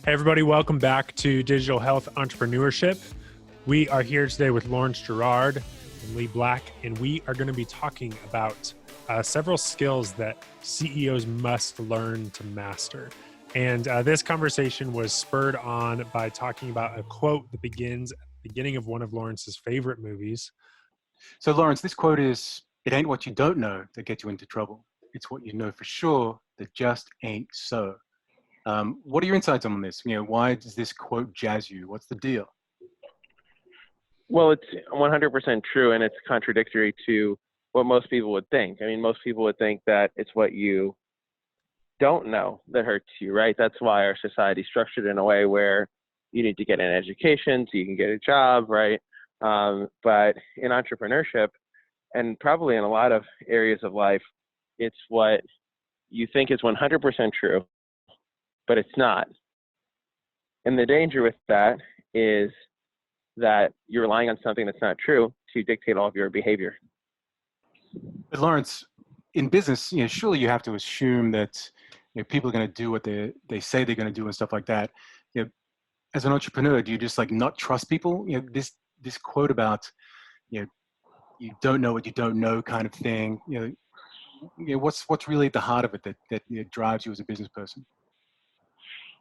Hey everybody, welcome back to Digital Health Entrepreneurship. We are here today with Laurence Girard and Lee Black, and we are going to be talking about several skills that CEOs must learn to master. And this conversation was spurred on by talking about a quote that begins at the beginning of one of Laurence's favorite movies. So Laurence, this quote is, "It ain't what you don't know that gets you into trouble. It's what you know for sure that just ain't so." What are your insights on this? Why does this quote jazz you? What's the deal? Well, it's 100% true, and it's contradictory to what most people would think. I mean, most people would think that it's what you don't know that hurts you, right? That's why our society is structured in a way where you need to get an education so you can get a job, right? But in entrepreneurship, and probably in a lot of areas of life, it's what you think is 100% true, but it's not. And the danger with that is that you're relying on something that's not true to dictate all of your behavior. But Laurence, in business, surely you have to assume that people are going to do what they say they're going to do and stuff like that. As an entrepreneur, do you just not trust people? This quote about you don't know what you don't know kind of thing. What's really at the heart of it that drives you as a business person?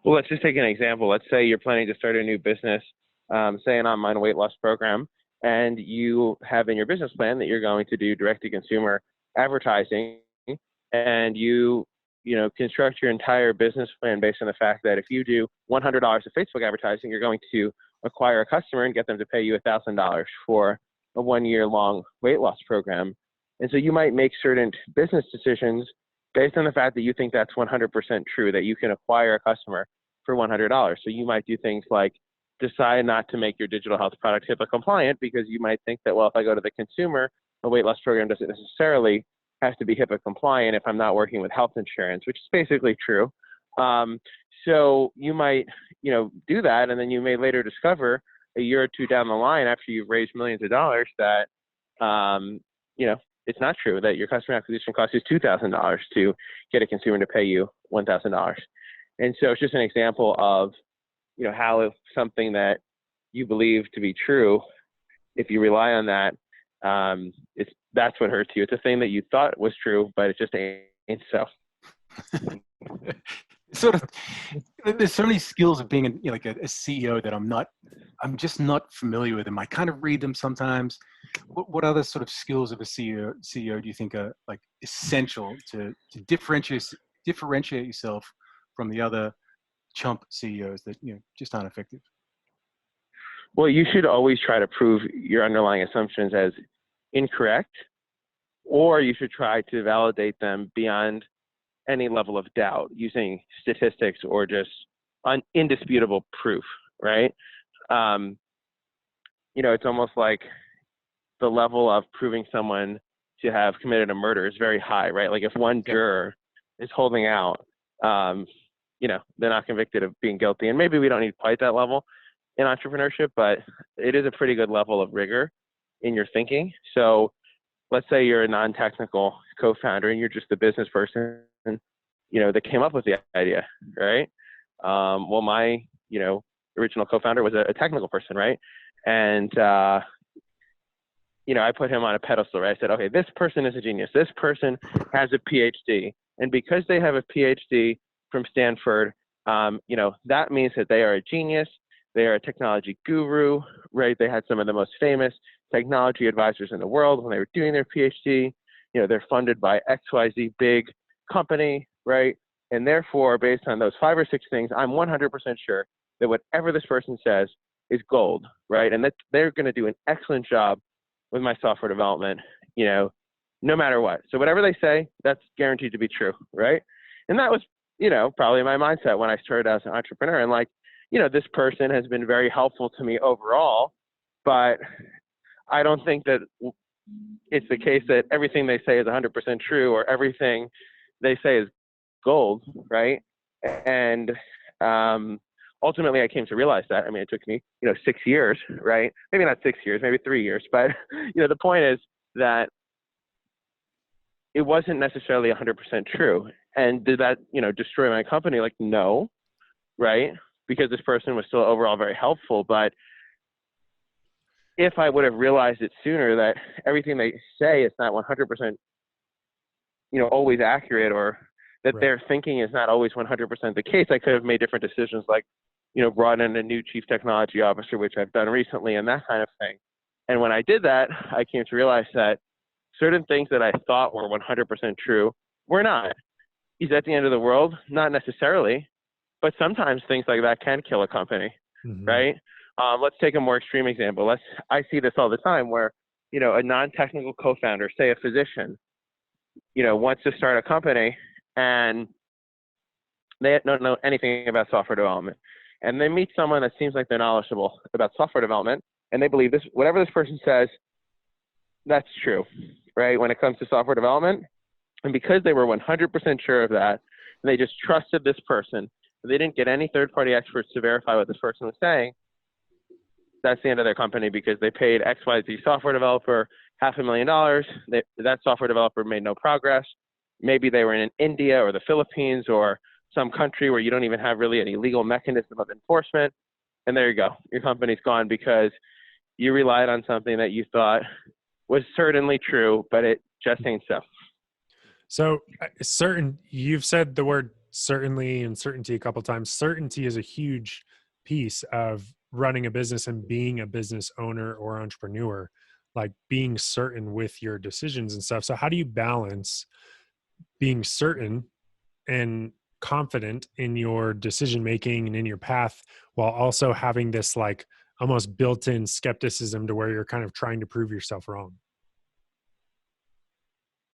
Well, let's just take an example. Let's say you're planning to start a new business, say an online weight loss program, and you have in your business plan that you're going to do direct-to-consumer advertising, and you construct your entire business plan based on the fact that if you do $100 of Facebook advertising, you're going to acquire a customer and get them to pay you $1,000 for a 1-year-long weight loss program. And so you might make certain business decisions based on the fact that you think that's 100% true, that you can acquire a customer for $100. So you might do things like decide not to make your digital health product HIPAA compliant because you might think that, well, if I go to the consumer, a weight loss program doesn't necessarily have to be HIPAA compliant if I'm not working with health insurance, which is basically true. So you might, do that, and then you may later discover a year or two down the line after you've raised millions of dollars that, it's not true, that your customer acquisition cost is $2,000 to get a consumer to pay you $1,000. And so it's just an example of, how if something that you believe to be true, if you rely on that, that's what hurts you. It's a thing that you thought was true, but it just ain't so. There's so many skills of being a CEO that I'm just not familiar with them. I kind of read them sometimes. What other sort of skills of a CEO do you think are essential to differentiate yourself from the other chump CEOs that just aren't effective? Well, you should always try to prove your underlying assumptions as incorrect, or you should try to validate them beyond any level of doubt using statistics or just indisputable proof, right? It's almost like the level of proving someone to have committed a murder is very high, right? Like if one juror is holding out, they're not convicted of being guilty. And maybe we don't need quite that level in entrepreneurship, but it is a pretty good level of rigor in your thinking. So let's say you're a non-technical co-founder and you're just the business person, that came up with the idea, right? Well, my, original co-founder was a technical person, right? And, I put him on a pedestal, right? I said, okay, this person is a genius. This person has a PhD. And because they have a PhD from Stanford, that means that they are a genius. They are a technology guru, right? They had some of the most famous technology advisors in the world when they were doing their PhD. They're funded by XYZ big company, right? And therefore, based on those 5 or 6 things, I'm 100% sure that whatever this person says is gold, right? And that they're going to do an excellent job with my software development, no matter what. So whatever they say, that's guaranteed to be true, right? And that was, probably my mindset when I started as an entrepreneur. And this person has been very helpful to me overall, but I don't think that it's the case that everything they say is 100% true or everything they say is gold, right? And ultimately, I came to realize that. I mean, it took me, 6 years, right? Maybe not 6 years, maybe 3 years. But, the point is that it wasn't necessarily 100% true. And did that, destroy my company? No, right? because this person was still overall very helpful. But if I would have realized it sooner that everything they say is not 100%, always accurate, or that Right. their thinking is not always 100% the case, I could have made different decisions, like, brought in a new chief technology officer, which I've done recently, and that kind of thing. And when I did that, I came to realize that certain things that I thought were 100% true were not. Is that the end of the world? Not necessarily, but sometimes things like that can kill a company, Mhm. right? Let's take a more extreme example. I see this all the time where, a non-technical co-founder, say a physician, wants to start a company and they don't know anything about software development. And they meet someone that seems like they're knowledgeable about software development, and they believe whatever this person says, that's true, right? When it comes to software development. And because they were 100% sure of that, and they just trusted this person, they didn't get any third-party experts to verify what this person was saying, that's the end of their company, because they paid XYZ software developer $500,000. That software developer made no progress. Maybe they were in India or the Philippines or some country where you don't even have really any legal mechanism of enforcement. And there you go. Your company's gone because you relied on something that you thought was certainly true, but it just ain't so. So you've said the word certainly and certainty a couple of times. Certainty is a huge piece of running a business and being a business owner or entrepreneur, like being certain with your decisions and stuff. So how do you balance being certain and confident in your decision making and in your path, while also having this like almost built-in skepticism to where you're kind of trying to prove yourself wrong?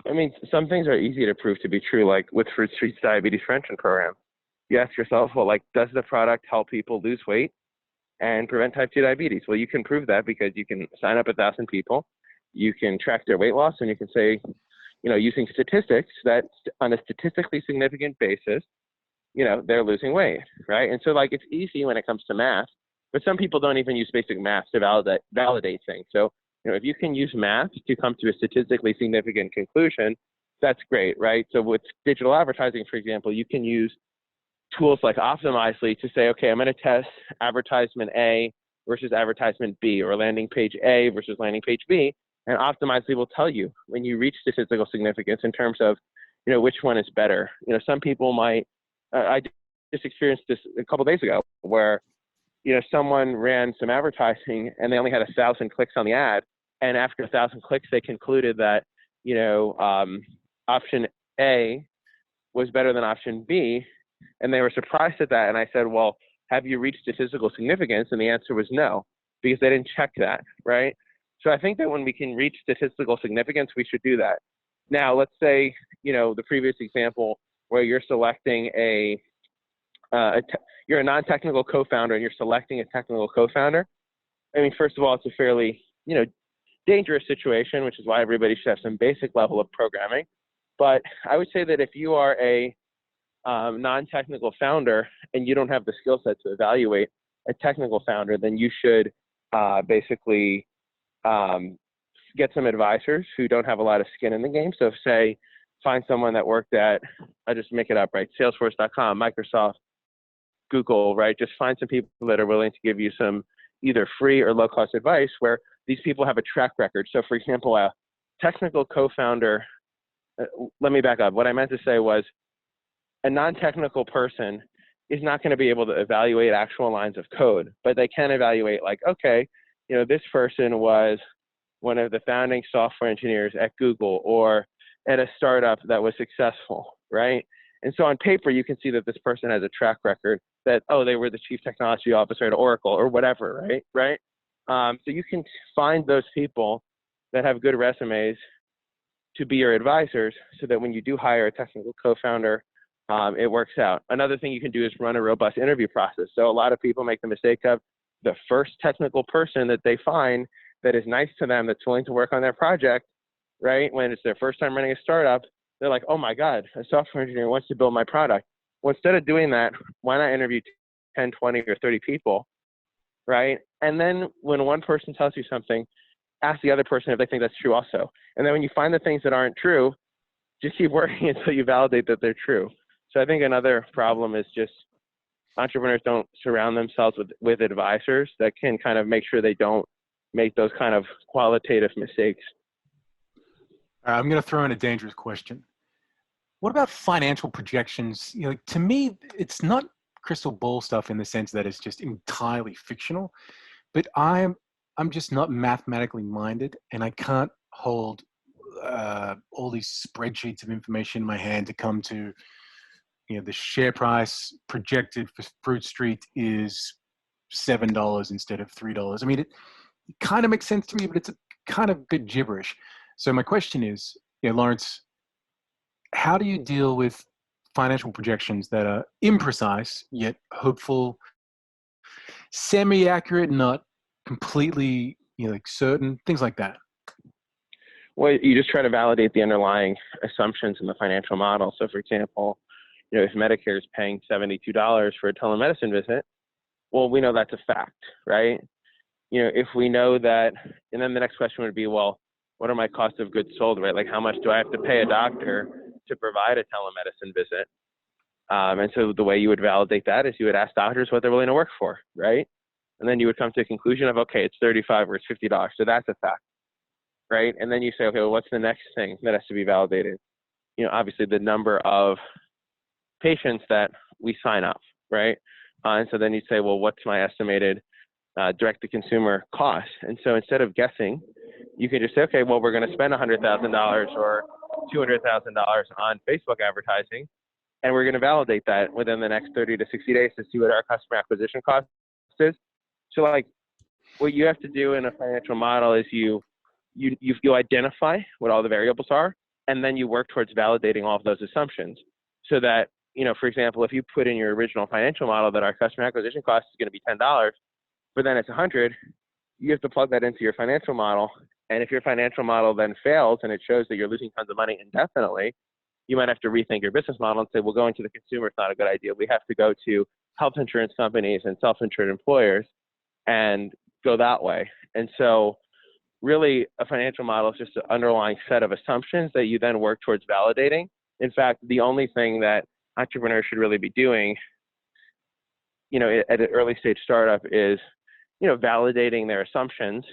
I mean, some things are easy to prove to be true, like with Fruit Street's diabetes prevention program. You ask yourself, well, like, does the product help people lose weight and prevent type 2 diabetes? Well, you can prove that because you can sign up 1,000 people, you can track their weight loss, and you can say, using statistics, that on a statistically significant basis, they're losing weight, right? And so, like, it's easy when it comes to math, but some people don't even use basic math to validate things. So, if you can use math to come to a statistically significant conclusion, that's great, right? So with digital advertising, for example, you can use tools like Optimizely to say, okay, I'm going to test advertisement A versus advertisement B, or landing page A versus landing page B. And Optimizely will tell you when you reach statistical significance in terms of, which one is better. Some people might, I just experienced this a couple of days ago where, someone ran some advertising and they only had 1,000 clicks on the ad. And after 1,000 clicks, they concluded that, option A was better than option B. And they were surprised at that. And I said, well, have you reached statistical significance? And the answer was no, because they didn't check that, right? So I think that when we can reach statistical significance, we should do that. Now, let's say, the previous example where you're selecting you're a non-technical co-founder and you're selecting a technical co-founder. I mean, first of all, it's a fairly, dangerous situation, which is why everybody should have some basic level of programming. But I would say that if you are a non-technical founder and you don't have the skill set to evaluate a technical founder, then you should basically get some advisors who don't have a lot of skin in the game. So say, find someone that worked at, I just make it up, right? Salesforce.com, Microsoft, Google, right? Just find some people that are willing to give you some either free or low-cost advice where these people have a track record. So for example, a technical co-founder, let me back up. What I meant to say was a non-technical person is not going to be able to evaluate actual lines of code, but they can evaluate like, okay, this person was one of the founding software engineers at Google or at a startup that was successful, right? And so on paper, you can see that this person has a track record that, oh, they were the chief technology officer at Oracle or whatever, right? So you can find those people that have good resumes to be your advisors so that when you do hire a technical co-founder, it works out. Another thing you can do is run a robust interview process. So a lot of people make the mistake of the first technical person that they find that is nice to them, that's willing to work on their project, right? When it's their first time running a startup, they're like, oh my God, a software engineer wants to build my product. Well, instead of doing that, why not interview 10, 20, or 30 people, right? And then when one person tells you something, ask the other person if they think that's true also. And then when you find the things that aren't true, just keep working until you validate that they're true. So I think another problem is just entrepreneurs don't surround themselves with advisors that can kind of make sure they don't make those kind of qualitative mistakes. I'm going to throw in a dangerous question. What about financial projections? You know, to me, it's not crystal ball stuff in the sense that it's just entirely fictional, but I'm just not mathematically minded, and I can't hold all these spreadsheets of information in my hand to come to, you know, the share price projected for Fruit Street is $7 instead of $3. I mean, it kind of makes sense to me, but it's a kind of bit gibberish. So my question is, you know, Laurence, how do you deal with financial projections that are imprecise yet hopeful, semi-accurate, not completely, you know, like certain things like that? Well, you just try to validate the underlying assumptions in the financial model. So, for example, you know, if Medicare is paying $72 for a telemedicine visit, well, we know that's a fact, right? You know, if we know that, and then the next question would be, well, what are my costs of goods sold, right? Like, how much do I have to pay a doctor to provide a telemedicine visit? And so the way you would validate that is you would ask doctors what they're willing to work for, right? And then you would come to a conclusion of, okay, it's $35 or it's $50. So that's a fact, right? And then you say, okay, well, what's the next thing that has to be validated? You know, obviously the number of patients that we sign up, right? And so then you say, well, what's my estimated direct-to-consumer cost? And so instead of guessing, you can just say, okay, well, we're going to spend $100,000 or $200,000 on Facebook advertising, and we're going to validate that within the next 30 to 60 days to see what our customer acquisition cost is. So, like, what you have to do in a financial model is you identify what all the variables are, and then you work towards validating all of those assumptions so that, you know, for example, if you put in your original financial model that our customer acquisition cost is going to be $10, but then it's 100, you have to plug that into your financial model. And if your financial model then fails and it shows that you're losing tons of money indefinitely, you might have to rethink your business model and say, well, going to the consumer is not a good idea. We have to go to health insurance companies and self-insured employers and go that way. And so really a financial model is just an underlying set of assumptions that you then work towards validating. In fact, the only thing that entrepreneurs should really be doing, you know, at an early stage startup is, you know, validating their assumptions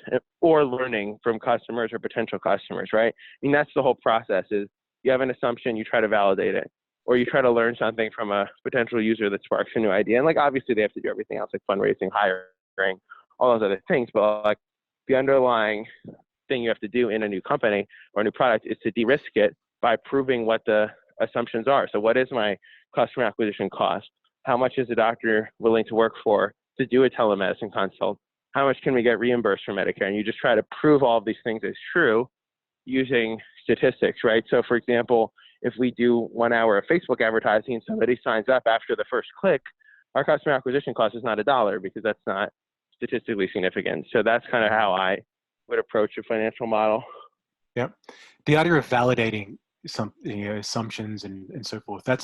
or learning from customers or potential customers, right? I mean, that's the whole process is you have an assumption, you try to validate it, or you try to learn something from a potential user that sparks a new idea. And like, obviously they have to do everything else, like fundraising, hiring, all those other things. But like the underlying thing you have to do in a new company or a new product is to de-risk it by proving what the assumptions are. So what is my customer acquisition cost? How much is a doctor willing to work for to do a telemedicine consult? How much can we get reimbursed from Medicare? And you just try to prove all of these things as true using statistics, right? So for example, if we do 1 hour of Facebook advertising and somebody signs up after the first click, our customer acquisition cost is not $1 because that's not statistically significant. So that's kind of how I would approach a financial model. Yep. The idea of validating some, you know, assumptions and so forth, I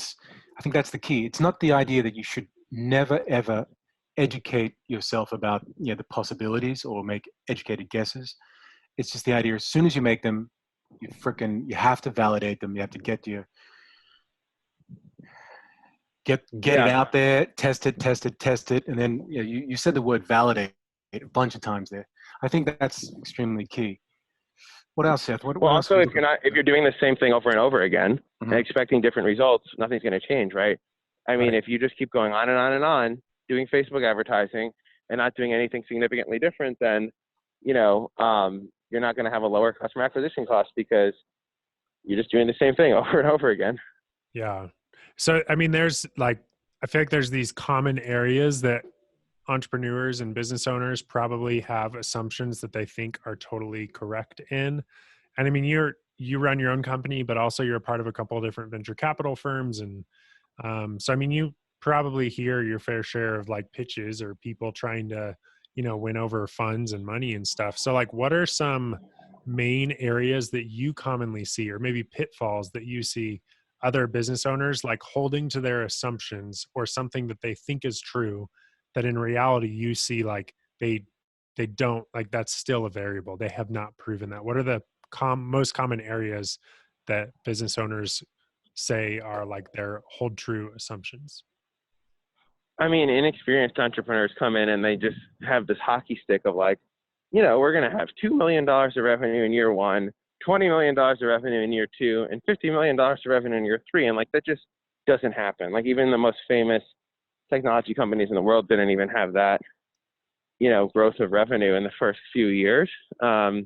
think that's the key. It's not the idea that you should never, ever educate yourself about, you know, the possibilities or make educated guesses. It's just the idea, as soon as you make them, you have to validate them. You have to get it out there, test it. And then, you know, you said the word validate a bunch of times there. I think that's extremely key. What else, Seth? What else also, if you're doing the same thing over and over again and expecting different results, nothing's going to change, right? I mean, if you just keep going on and on and on, doing Facebook advertising and not doing anything significantly different, then, you know, you're not going to have a lower customer acquisition cost because you're just doing the same thing over and over again. Yeah. So, I mean, I feel like there's these common areas that entrepreneurs and business owners probably have assumptions that they think are totally correct in. And I mean, you run your own company, but also you're a part of a couple of different venture capital firms. And so, I mean, you probably hear your fair share of like pitches or people trying to, you know, win over funds and money and stuff. So like, what are some main areas that you commonly see, or maybe pitfalls that you see other business owners like holding to their assumptions or something that they think is true, that in reality you see like they don't, like that's still a variable. They have not proven that. What are the most common areas that business owners say are like their hold true assumptions? I mean, inexperienced entrepreneurs come in and they just have this hockey stick of like, we're going to have $2 million of revenue in year one, $20 million of revenue in year two, and $50 million of revenue in year three. And like, that just doesn't happen. Like, even the most famous technology companies in the world didn't even have that, growth of revenue in the first few years. So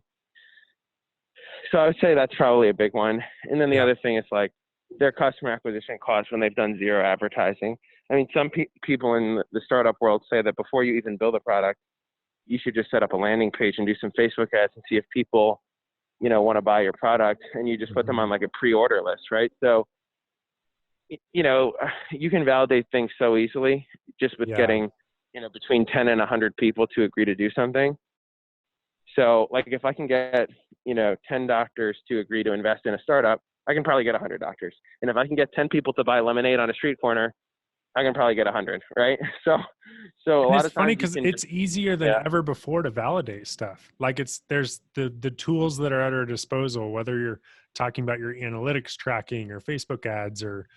I would say that's probably a big one. And then the other thing is like their customer acquisition costs when they've done zero advertising. I mean, some people in the startup world say that before you even build a product, you should just set up a landing page and do some Facebook ads and see if people, want to buy your product, and you just put them on like a pre-order list, right? So, you can validate things so easily just with getting, between 10 and 100 people to agree to do something. So like if I can get, 10 doctors to agree to invest in a startup, I can probably get 100 doctors. And if I can get 10 people to buy lemonade on a street corner, I can probably get 100, right? So a And lot it's of times funny because it's easier than ever before to validate stuff. Like there's the tools that are at our disposal, whether you're talking about your analytics tracking or Facebook ads or,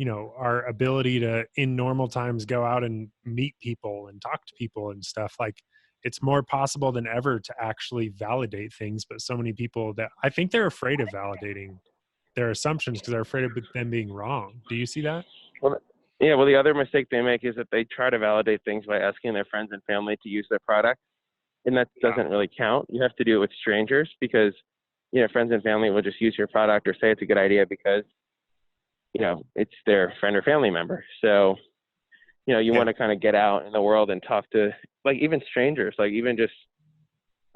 our ability to in normal times go out and meet people and talk to people and stuff. Like it's more possible than ever to actually validate things. But so many people that I think they're afraid of validating their assumptions because they're afraid of them being wrong. Do you see that? Well, yeah, well, the other mistake they make is that they try to validate things by asking their friends and family to use their product. And that doesn't really count. You have to do it with strangers because, friends and family will just use your product or say it's a good idea because, it's their friend or family member. So, you want to kind of get out in the world and talk to like even strangers, like even just,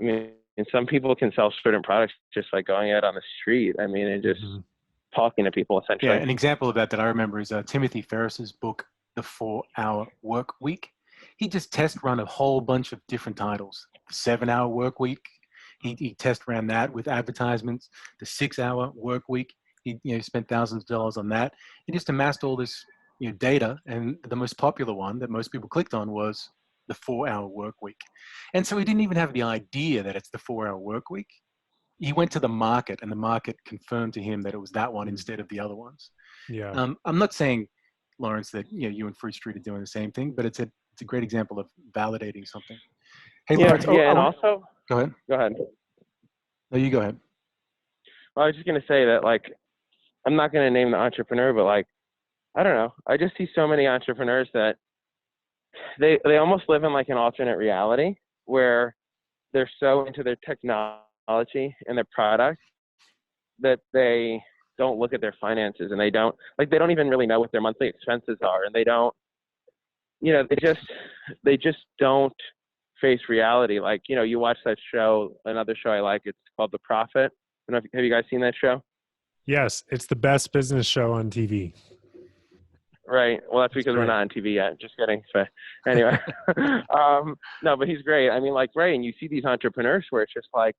I mean, and some people can sell certain products just like going out on the street. I mean, and just talking to people essentially. Yeah, an example of that I remember is Timothy Ferriss's book, The 4-Hour Work Week. He just test run a whole bunch of different titles. The 7-Hour Work Week, he test ran that with advertisements. The 6-Hour Work Week, he spent thousands of dollars on that. He just amassed all this data, and the most popular one that most people clicked on was the 4-Hour Work Week. And so he didn't even have the idea that it's the 4-Hour Work Week. He went to the market, and the market confirmed to him that it was that one instead of the other ones. Yeah. I'm not saying, Laurence, that you and Fruit Street are doing the same thing, but it's a great example of validating something. Hey, Laurence. And also, go ahead. Go ahead. No, you go ahead. Well, I was just gonna say that like, I'm not gonna name the entrepreneur, but like, I don't know. I just see so many entrepreneurs that they almost live in like an alternate reality where they're so into their technology and their product that they don't look at their finances, and they don't even really know what their monthly expenses are, and they don't, they just don't face reality. Like, you watch that show, another show I like, it's called The Profit. I don't know have you guys seen that show? Yes, it's the best business show on TV. Right. Well, that's because we're not on TV yet. Just kidding. So anyway, no, but he's great. I mean, like, right. And you see these entrepreneurs where it's just like,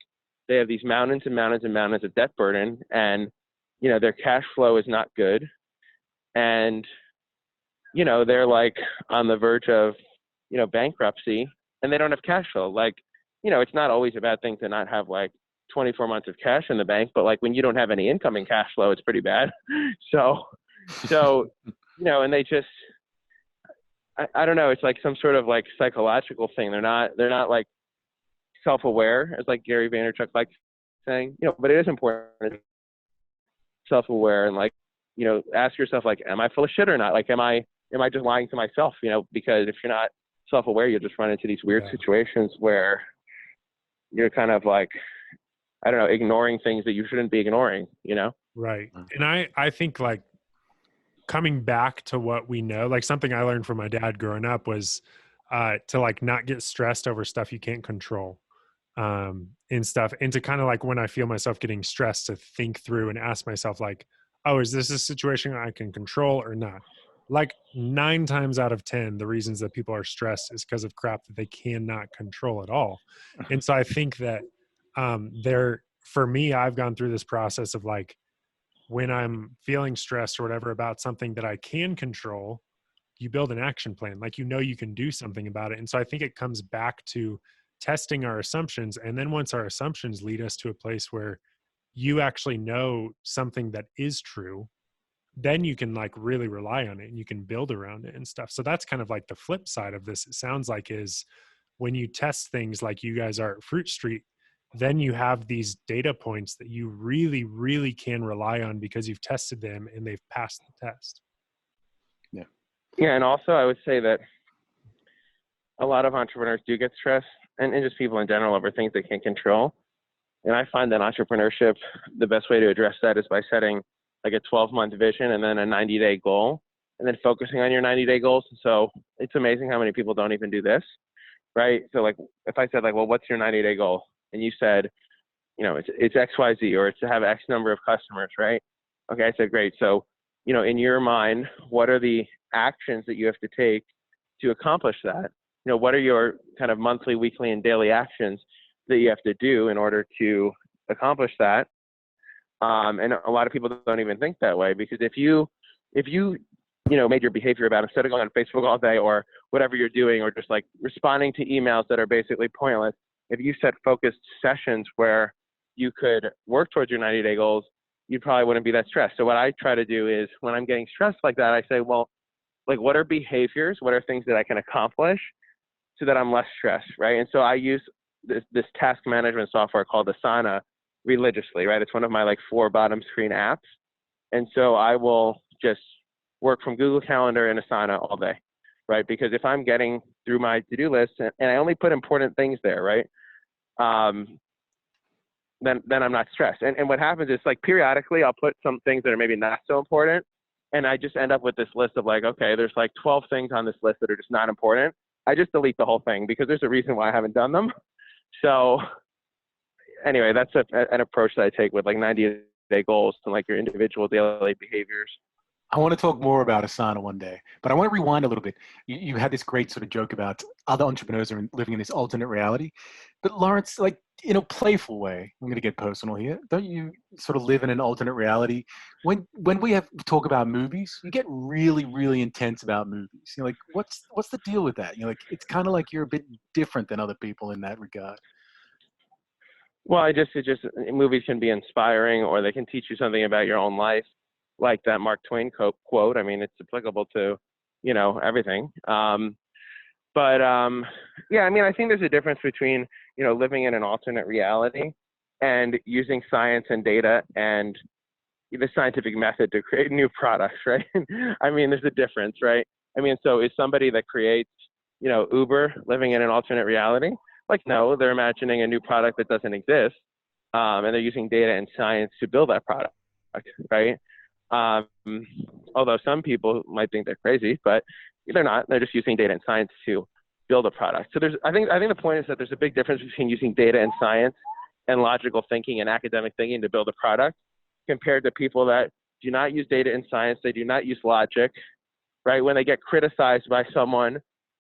they have these mountains and mountains and mountains of debt burden, and, their cash flow is not good. And, they're like on the verge of, bankruptcy, and they don't have cash flow. Like, it's not always a bad thing to not have like 24 months of cash in the bank, but like when you don't have any incoming cash flow, it's pretty bad. So, and they just, I don't know. It's like some sort of like psychological thing. They're not like self-aware, as like Gary Vaynerchuk likes saying, but it is important to be self-aware and like, ask yourself, like, am I full of shit or not? Like, am I just lying to myself? Because if you're not self-aware, you'll just run into these weird situations where you're kind of like, I don't know, ignoring things that you shouldn't be ignoring, Right. And I think like coming back to what we know, like something I learned from my dad growing up was to like not get stressed over stuff you can't control and stuff. And to kind of like when I feel myself getting stressed, to think through and ask myself like, oh, is this a situation I can control or not? Like 9 times out of 10, the reasons that people are stressed is because of crap that they cannot control at all. And so I think that for me, I've gone through this process of like, when I'm feeling stressed or whatever about something that I can control, you build an action plan. Like, you can do something about it. And so I think it comes back to testing our assumptions. And then once our assumptions lead us to a place where you actually know something that is true, then you can like really rely on it and you can build around it and stuff. So that's kind of like the flip side of this, it sounds like, is when you test things like you guys are at Fruit Street, then you have these data points that you really, really can rely on because you've tested them and they've passed the test. Yeah. Yeah. And also I would say that a lot of entrepreneurs do get stressed, and just people in general, over things they can't control. And I find that entrepreneurship, the best way to address that is by setting like a 12-month vision and then a 90-day goal, and then focusing on your 90-day goals. So it's amazing how many people don't even do this, right? So like if I said like, well, what's your 90-day goal? And you said, it's X, Y, Z, or it's to have X number of customers, right? Okay, I said, great. So, in your mind, what are the actions that you have to take to accomplish that? What are your kind of monthly, weekly, and daily actions that you have to do in order to accomplish that? And a lot of people don't even think that way, because if you made your behavior about, instead of going on Facebook all day or whatever you're doing, or just like responding to emails that are basically pointless, if you set focused sessions where you could work towards your 90-day goals, you probably wouldn't be that stressed. So what I try to do is when I'm getting stressed like that, I say, well, like, what are behaviors? What are things that I can accomplish so that I'm less stressed, right? And so I use this task management software called Asana religiously, right? It's one of my like 4 bottom screen apps. And so I will just work from Google Calendar and Asana all day, right? Because if I'm getting through my to-do list and I only put important things there, right? Then I'm not stressed. And what happens is, like, periodically I'll put some things that are maybe not so important, and I just end up with this list of like, okay, there's like 12 things on this list that are just not important. I just delete the whole thing because there's a reason why I haven't done them. So anyway, that's an approach that I take with like 90-day goals and like your individual daily behaviors. I want to talk more about Asana one day, but I want to rewind a little bit. You had this great sort of joke about other entrepreneurs are living in this alternate reality. But Laurence, like, in a playful way, I'm going to get personal here. Don't you sort of live in an alternate reality? When we talk about movies, you get really, really intense about movies. You're like, what's the deal with that? You're like, it's kind of like you're a bit different than other people in that regard. Well, movies can be inspiring, or they can teach you something about your own life. Like that Mark Twain quote. I mean, it's applicable to, everything. Yeah, I mean, I think there's a difference between, living in an alternate reality and using science and data and the scientific method to create new products, right? I mean, there's a difference, right? I mean, so is somebody that creates, Uber living in an alternate reality? Like, no, they're imagining a new product that doesn't exist, and they're using data and science to build that product, right? Although some people might think they're crazy, but they're not. They're just using data and science to build a product. So I think the point is that there's a big difference between using data and science and logical thinking and academic thinking to build a product, compared to people that do not use data and science. They do not use logic, right? When they get criticized by someone,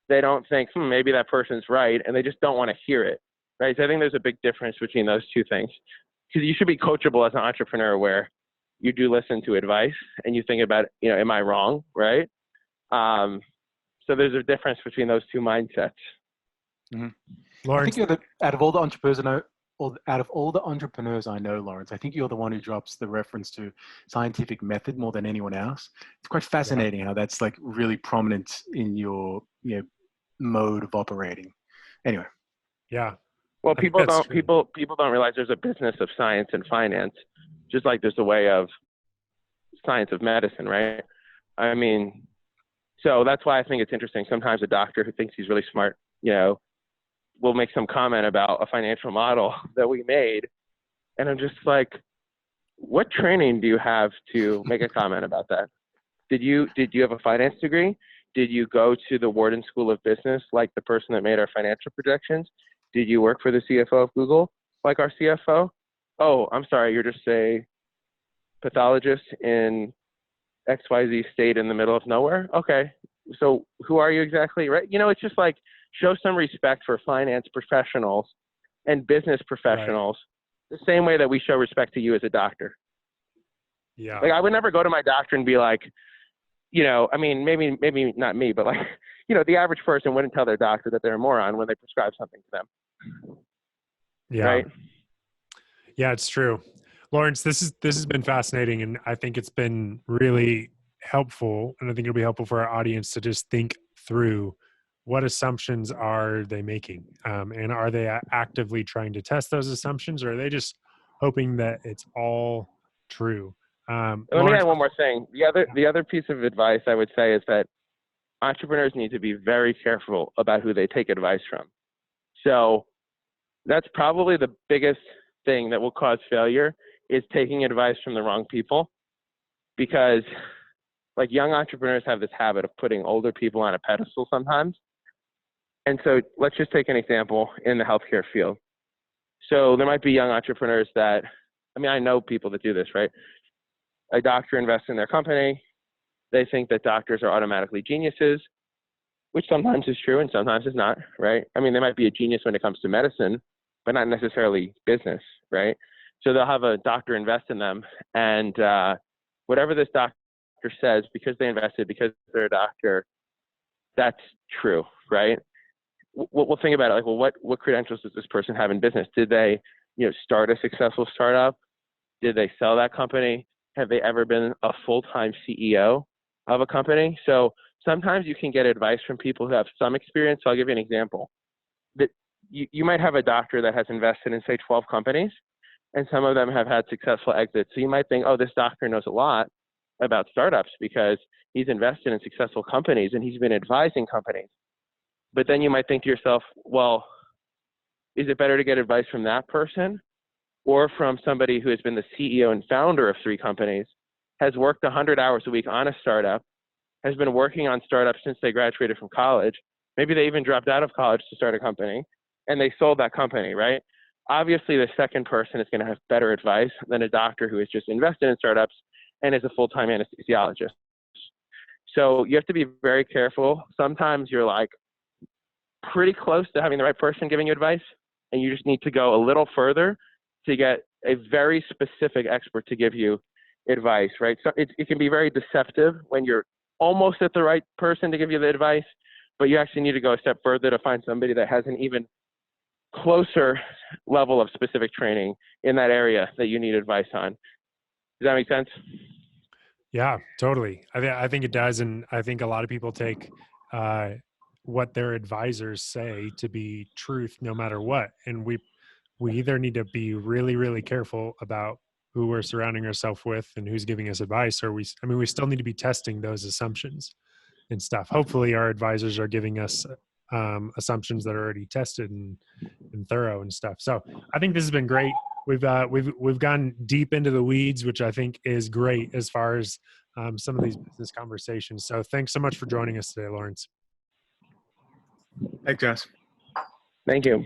they don't think, maybe that person's right, and they just don't want to hear it, right? So I think there's a big difference between those two things, because you should be coachable as an entrepreneur, where you do listen to advice and you think about, am I wrong, right? So there's a difference between those two mindsets. Mm-hmm. Laurence, I think out of all the entrepreneurs I know, Laurence, I think you're the one who drops the reference to scientific method more than anyone else. It's quite fascinating how that's like really prominent in your mode of operating. Anyway. Yeah. Well, people don't realize there's a business of science and finance, just like there's a way of science of medicine, right? I mean, so that's why I think it's interesting. Sometimes a doctor who thinks he's really smart, will make some comment about a financial model that we made. And I'm just like, what training do you have to make a comment about that? Did you have a finance degree? Did you go to the Wharton School of Business, like the person that made our financial projections? Did you work for the CFO of Google, like our CFO? Oh, I'm sorry, you're just a pathologist in XYZ state in the middle of nowhere? Okay, so who are you exactly, right? It's just like, show some respect for finance professionals and business professionals, right, the same way that we show respect to you as a doctor. Yeah. Like, I would never go to my doctor and be like, I mean, maybe not me, but like, the average person wouldn't tell their doctor that they're a moron when they prescribe something to them. Yeah. Right? Yeah, it's true. Lawrence, this has been fascinating, and I think it's been really helpful, and I think it'll be helpful for our audience to just think through what assumptions are they making, and are they actively trying to test those assumptions, or are they just hoping that it's all true? Let me Lawrence, add one more thing. The other piece of advice I would say is that entrepreneurs need to be very careful about who they take advice from. So that's probably the biggest thing that will cause failure, is taking advice from the wrong people, because like young entrepreneurs have this habit of putting older people on a pedestal sometimes. And so let's just take an example in the healthcare field. So there might be young entrepreneurs that, I mean, I know people that do this, right? A doctor invests in their company. They think that doctors are automatically geniuses, which sometimes is true and sometimes is not, right? I mean, they might be a genius when it comes to medicine, but not necessarily business, right? So they'll have a doctor invest in them, and whatever this doctor says, because they invested, because they're a doctor, that's true, right? We'll think about it like, well, what credentials does this person have in business? Did they, start a successful startup? Did they sell that company? Have they ever been a full-time CEO of a company? So sometimes you can get advice from people who have some experience. So I'll give you an example. That you might have a doctor that has invested in, say, 12 companies, and some of them have had successful exits. So you might think, oh, this doctor knows a lot about startups because he's invested in successful companies and he's been advising companies. But then you might think to yourself, well, is it better to get advice from that person or from somebody who has been the CEO and founder of 3 companies, has worked 100 hours a week on a startup, has been working on startups since they graduated from college? Maybe they even dropped out of college to start a company, and they sold that company, right? Obviously, the second person is going to have better advice than a doctor who has just invested in startups and is a full-time anesthesiologist. So you have to be very careful. Sometimes you're like pretty close to having the right person giving you advice, and you just need to go a little further to get a very specific expert to give you advice, right? So it can be very deceptive when you're almost at the right person to give you the advice, but you actually need to go a step further to find somebody that has an even closer level of specific training in that area that you need advice on. Does that make sense? Yeah, totally. I think it does. And I think a lot of people take what their advisors say to be truth no matter what. And we either need to be really, really careful about who we're surrounding ourselves with and who's giving us advice, or we still need to be testing those assumptions and stuff. Hopefully our advisors are giving us assumptions that are already tested and thorough and stuff. So I think this has been great. We've gone deep into the weeds, which I think is great as far as some of these business conversations. So thanks so much for joining us today, Laurence. Thanks, Jess. Thank you.